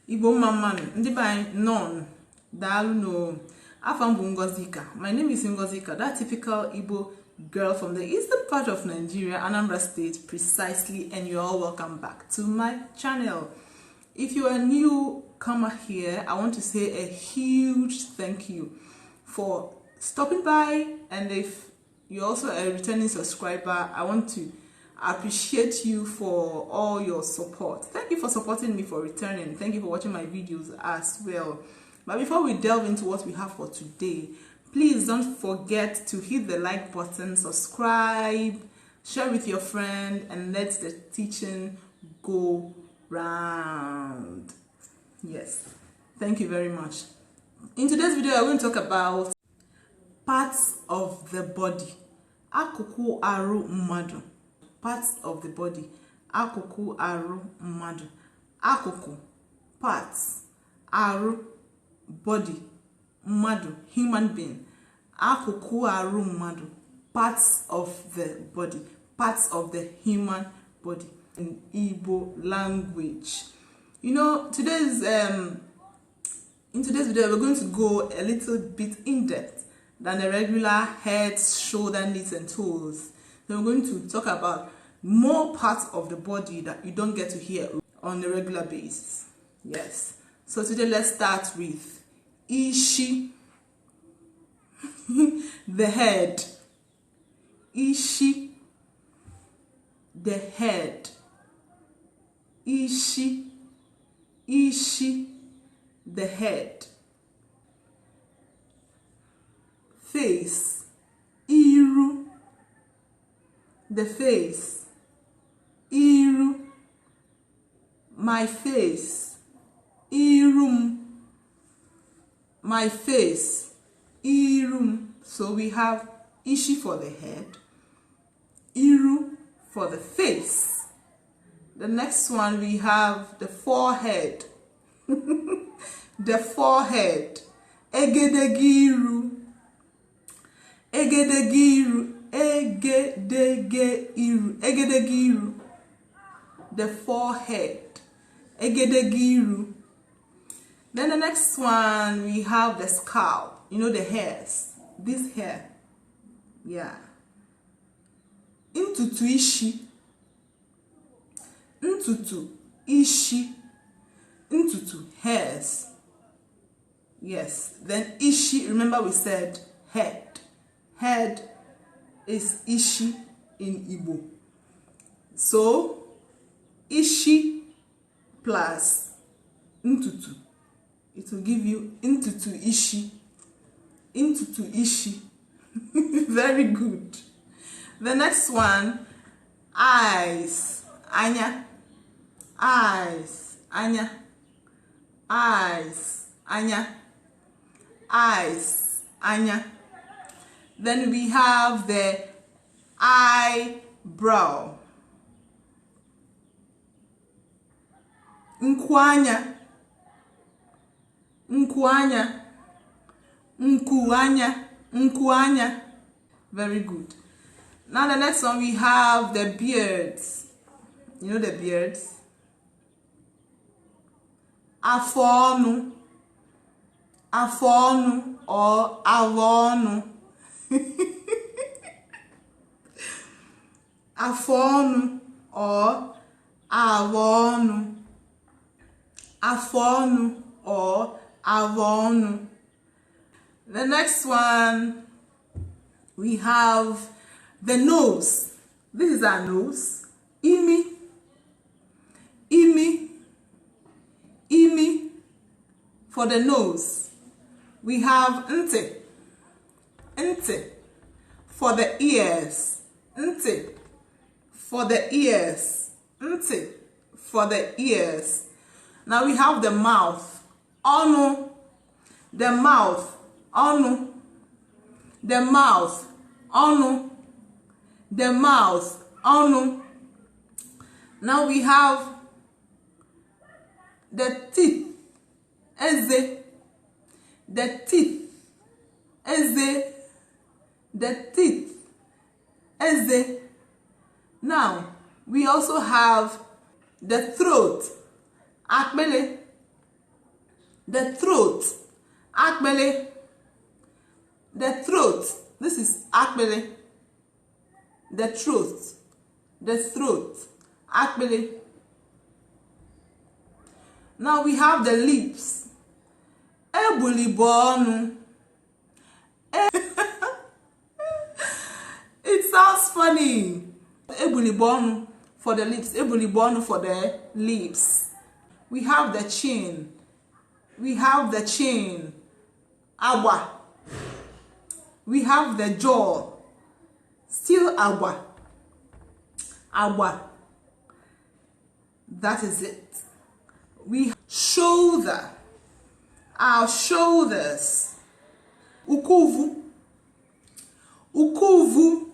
Igbo Amaka, ndị by none, Dalu no, Afambu Ngozika. My name is Ngozika, that typical Igbo girl from the eastern part of Nigeria, Anambra State, precisely, and you're all welcome back to my channel. If you are a newcomer here, I want to say a huge thank you for stopping by, and if you're also a returning subscriber, I want to appreciate you for all your support. Thank you for supporting me, for returning. Thank you for watching my videos as well. But before we delve into what we have for today, please don't forget to hit the like button, subscribe, share with your friend, and let the teaching go round. Yes, thank you very much. In today's video, I'm going to talk about parts of the body. Akuku aru Mmadu. Parts of the body. Akuku aru Mmadu. Akuku, parts. Aru, body. Mmadu, human being. Akuku aru Mmadu. Parts of the body. Parts of the human body. In Igbo language. You know, in today's video, we're going to go a little bit in depth than the regular head, shoulder, knees, and toes. So we're going to talk about more parts of the body that you don't get to hear on a regular basis. Yes. So today let's start with Ishi, the head. Ishi, the head. Ishi, the head. Face, Iru, the face. Iru, my face. Irum, my face. Irum. So we have Ishi for the head, Iru for the face. The next one we have the forehead. The forehead. Egedegiru. Egedegiru. Egedegeiru. Egedegiru. The forehead. Egedegiru. Then the next one we have the scalp. You know, the hairs. This hair. Yeah. Ntutu ishi. Ntutu ishi. Ntutu, hairs. Yes. Then ishi, remember we said head. Head is ishi in Igbo. So ishi plus ntutu, it will give you ntutu ishi. Ntutu ishi. Very good. The next one, eyes. Anya. Eyes. Anya. Eyes. Anya. Eyes. Anya. Then we have the eyebrow. Nkwanya. Nkwanya. Nkwanya. Nkwanya. Very good. Now the next one we have the beards. You know the beards? Afonu. Afonu or avonu. Afonu or avonu. Afonu or avonu. The next one we have the nose. This is our nose. Imi. Imi. Imi for the nose. We have nte. Nte for the ears. Nte for the ears. Nte for the ears. Now we have the mouth. Onu. The mouth. Onu. The mouth. Onu. The mouth. Onu. Now we have the teeth. Eze. The teeth. Eze. The teeth. Eze. Now we also have the throat. Akbele. The throat, akbele. The throat, this is akbele. The throat, akbele. Now we have the lips. Ebulibonu. It sounds funny. Ebulibonu for the lips, ebulibonu for the lips. We have the chin. Agba. We have the jaw. Still agba. That is it. We shoulder. Our shoulders. Ukuvu. Ukuvu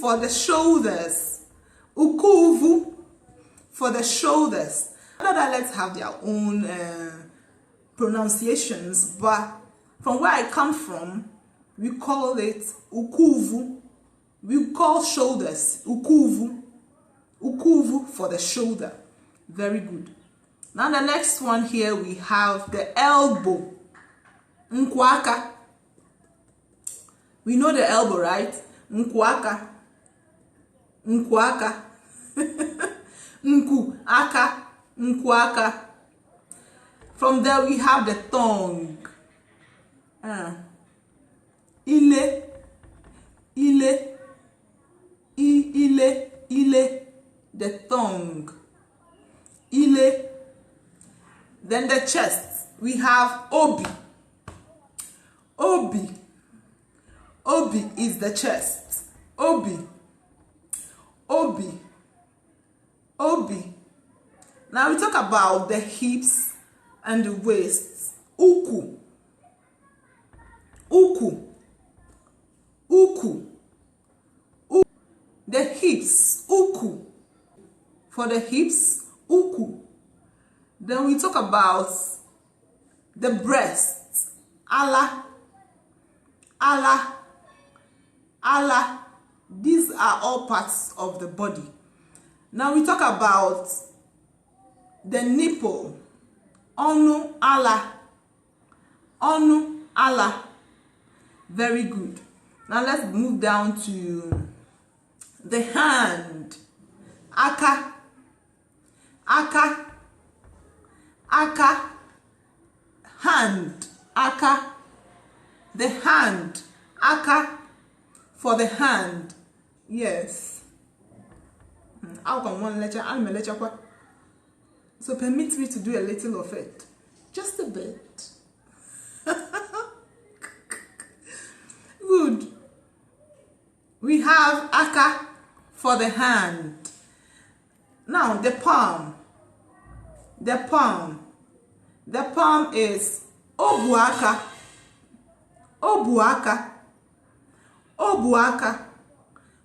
for the shoulders. Ukuvu for the shoulders. Other dialects have their own pronunciations, but from where I come from, we call it ukuvu. We call shoulders ukuvu. Ukuvu for the shoulder. Very good. Now the next one here, we have the elbow. Nkwaka. We know the elbow, right? Nkwaka. Nkwaka. From there we have the tongue. Ile. The tongue. Ile. Then the chest. We have obi. Obi is the chest. Obi. Now we talk about the hips and the waist. Uku. The hips. Uku. For the hips, uku. Then we talk about the breasts. Ala. These are all parts of the body. Now we talk about the nipple. Onu ala. Very good. Now let's move down to the hand. Aka. Hand. Aka. The hand. Aka for the hand. Yes. I'll come one lecture. I'm a lecture. So permit me to do a little of it. Just a bit. Good. We have aka for the hand. Now the palm. The palm is obuaka.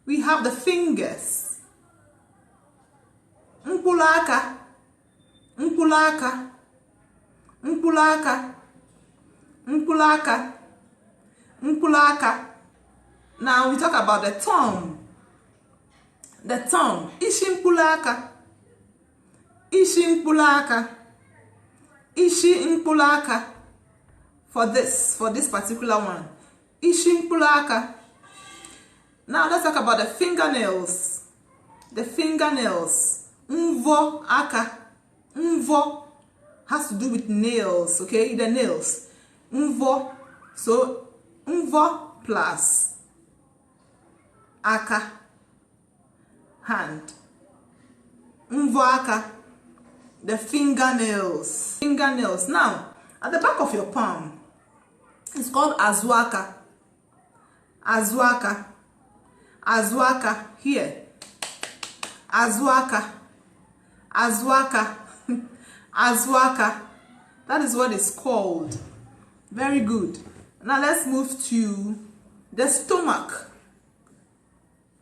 We have the fingers. Nkulaka. Now we talk about the tongue. The tongue. Ishi nkulaka. For this particular one. Ishi nkulaka. Now let's talk about the fingernails. The fingernails. Mvo aka. Mvo has to do with nails, okay? The nails. Mvo. So mvo plus aka. Hand. Mvo aka. The fingernails. Now, at the back of your palm, it's called azwaka. Here. Azwaka. That is what it's called. Very good. Now let's move to the stomach.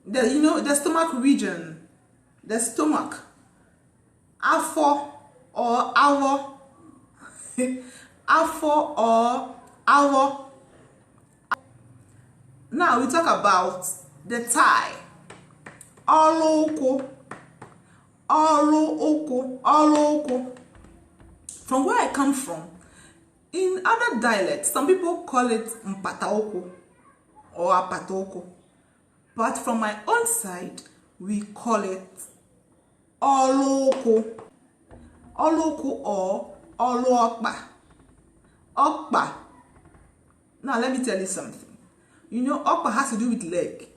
The stomach region. The stomach. Afo or awo. Now we talk about the thigh. Oloko. olu. From where I come from, in other dialects, some people call it mpataoko or apataoko. But from my own side, we call it oluoko. Oluoko or oluokpa. Okpa. Now let me tell you something. You know, okpa has to do with leg.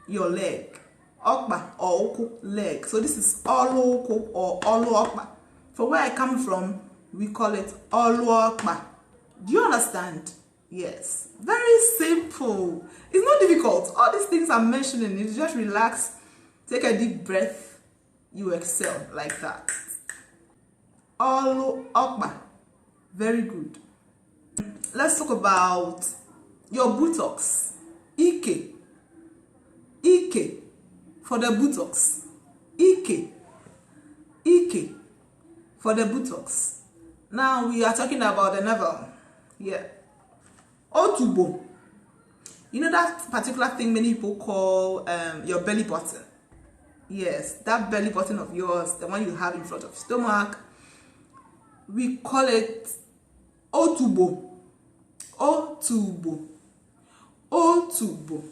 Your leg. Okpa or oko, leg. So this is oluoko or oluokpa. From where I come from, we call it oluokpa. Do you understand? Yes. Very simple. It's not difficult. All these things I'm mentioning, you just relax, take a deep breath, you excel like that. Oluokpa. Very good. Let's talk about your buttocks. Ike. Ike. For the buttocks. Ike. Ike. For the buttocks. Now we are talking about the navel. Yeah. Otubo. You know that particular thing many people call your belly button. Yes, that belly button of yours, the one you have in front of your stomach. We call it otubo. Otubo. Otubo.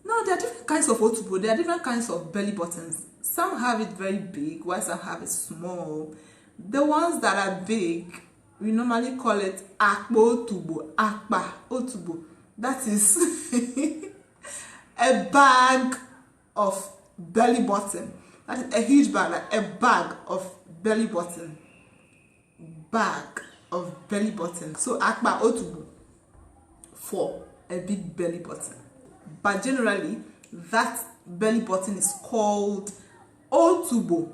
Now there are different kinds of otubo. There are different kinds of belly buttons. Some have it very big, while some have it small. The ones that are big, we normally call it akpa otubo. Akpa otubo. That is a bag of belly button. That is a huge bag, like a bag of belly button. Bag of belly button. So akpa otubo for a big belly button. But generally, that belly button is called otubo.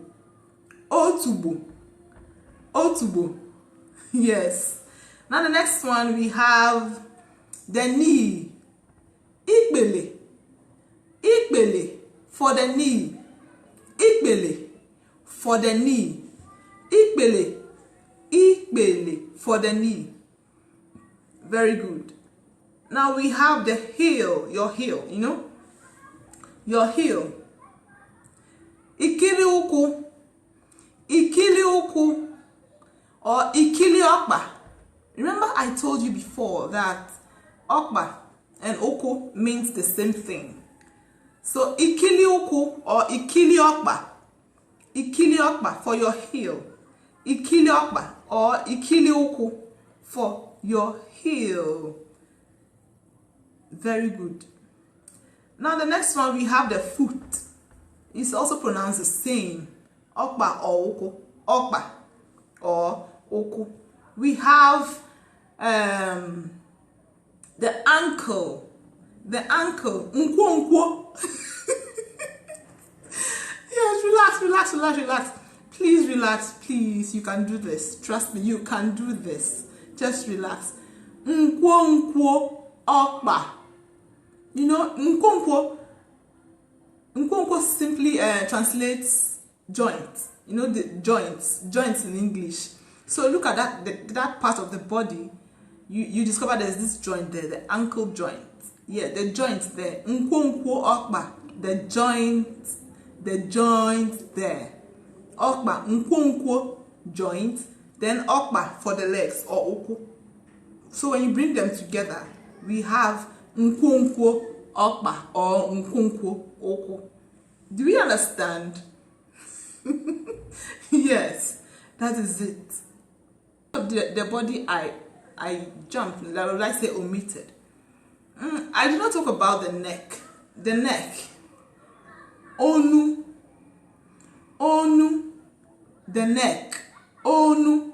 Otubo. Otubo. Yes. Now the next one we have the knee. Igbili. Igbili for the knee. Igbili for the knee. Igbili. Igbili for the knee. Very good. Now we have the heel, your heel, you know? Your heel. Ikili uku. Ikili uku. Or ikili okpa. Remember I told you before that okpa and oko means the same thing. So ikili uku or ikili okpa. Ikili okpa for your heel. Ikili okpa or ikili uku for your heel. Very good. Now the next one we have the foot. It's also pronounced the same. Okpa or oko. Okpa or oko. We have the ankle. The ankle. Nkwo. Yes, relax. Please relax. Please, you can do this. Trust me, you can do this. Just relax. Nkwo okpa. You know, nkwonkwo simply translates joint. You know, the joints in English. So look at that part of the body. You discover there's this joint there, the ankle joint. Yeah, the joint there. Nkwonkwo okpa. The joint there. Okpa, nkwonkwo joint. Then okpa for the legs or oko. So when you bring them together, we have nkwonkwo okpa or nkwonkwo oko. Do we understand? Yes, that is it. The body I jumped, I say omitted. I did not talk about the neck. The neck. Onu. The neck. Onu.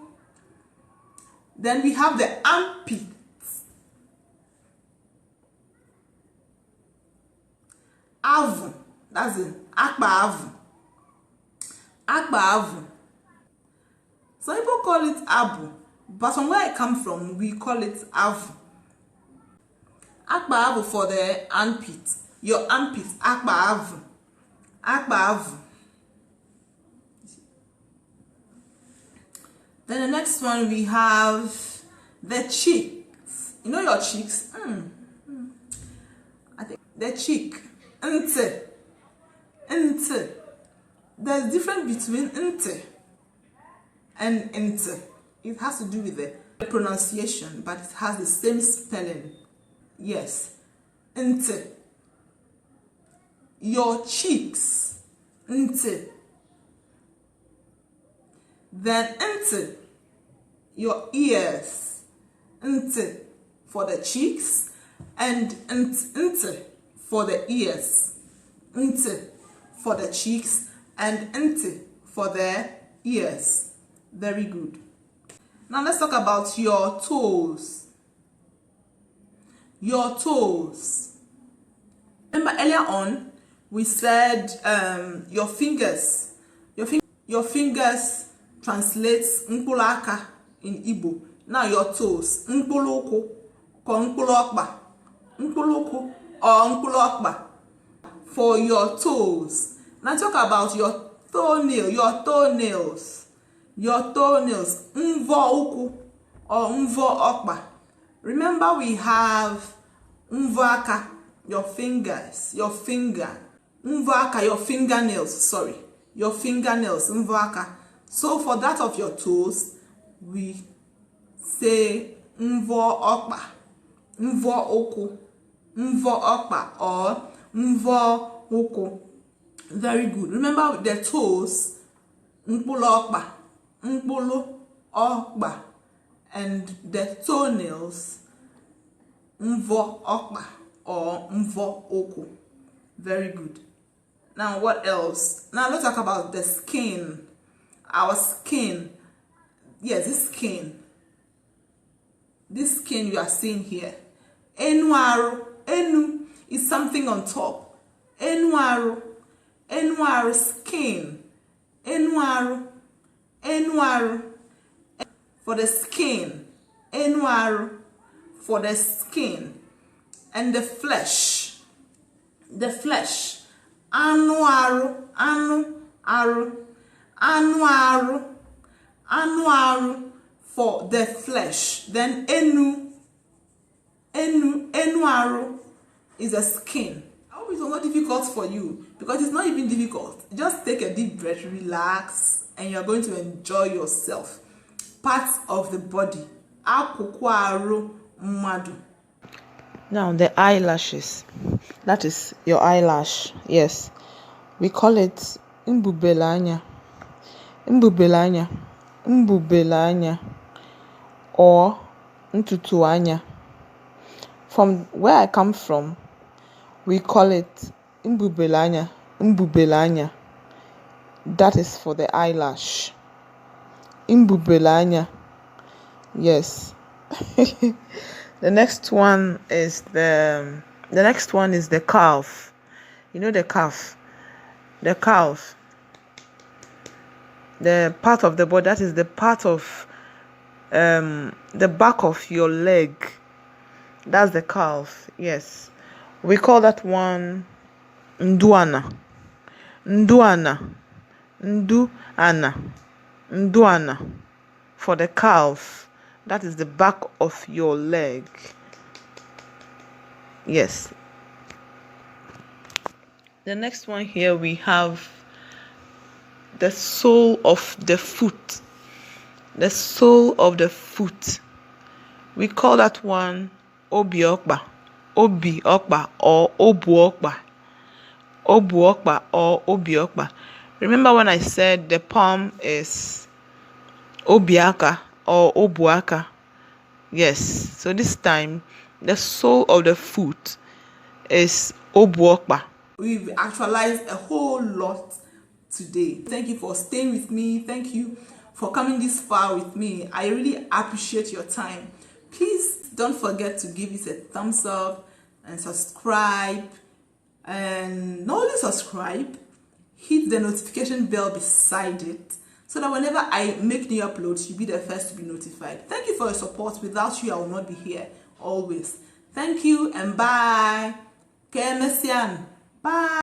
Then we have the armpit. Avu. That's it. Akpa avu. Akpa avu. Some people call it abu, but from where I come from, we call it avu. Akpa avu for the armpit. Your armpit. Akpa avu. Akpa avu. Then the next one we have the cheeks. You know your cheeks? I think the cheek. Nte. There's difference between nte and nte. It has to do with the pronunciation, but it has the same spelling. Yes, nte. Your cheeks, nte. Then nte. Your ears, nte, for the cheeks, and nte for the ears, nte for the cheeks, and nte for the ears. Very good. Now let's talk about your toes. Your toes. Remember earlier on we said your fingers. Your fingers translates mkpụrụ aka in Igbo. Now your toes. Mkpụrụ ụkwụ or mkpụrụ ọkpa. Mkpụrụ ụkwụ or mkpụrụ ọkpa. For your toes. Now talk about your toenail. Your toenails. Your toenails. Mvo ụkwụ or mvo ọkpa. Remember we have mvo aka, your fingers, your finger. Mvo aka, your fingernails, sorry. Your fingernails, mvo aka. So for that of your toes, we say mvo ọkpa, mvo ụkwụ, mvo ọkpa or mvo ụkwụ. Very good. Remember with the toes, mkpụrụ ọkpa, mkpụrụ ọkpa, and the toenails, mvo ọkpa or mvo ụkwụ. Very good. Now what else? Now let's talk about the skin. Our skin. Yes, this skin. This skin you are seeing here. Enuaru. Enu is something on top. Enuaru. Enuaru skin. Enuaru. Enuaru. For the skin. Enuaru. For the skin. And the flesh. The flesh. Anuaru. Anuaru. Anuaru. Anuaru for the flesh. Then enuaru is a skin. I hope it's not difficult for you, because it's not even difficult. Just take a deep breath, relax, and you're going to enjoy yourself. Parts of the body. Akuku Mmadu. Now the eyelashes. That is your eyelash. Yes. We call it igbulanya. Igbulanya or ntutuanya. From where I come from, we call it igbulanya. That is for the eyelash. Igbulanya. Yes. The next one is the calf. You know the calf. The calf. The part of the body, that is the part of the back of your leg. That's the calf. Yes. We call that one nduana. For the calf. That is the back of your leg. Yes. The next one here we have the sole of the foot. The sole of the foot. We call that one obi okpa or obu okpa. Or obi okpa. Remember when I said the palm is obiaka or obuaka? Yes. So this time the sole of the foot is obu okpa. We've actualized a whole lot today. Thank you for staying with me. Thank you for coming this far with me. I really appreciate your time. Please don't forget to give it a thumbs up and subscribe. And not only subscribe, hit the notification bell beside it so that whenever I make new uploads, you'll be the first to be notified. Thank you for your support. Without you, I will not be here always. Thank you and bye. Bye.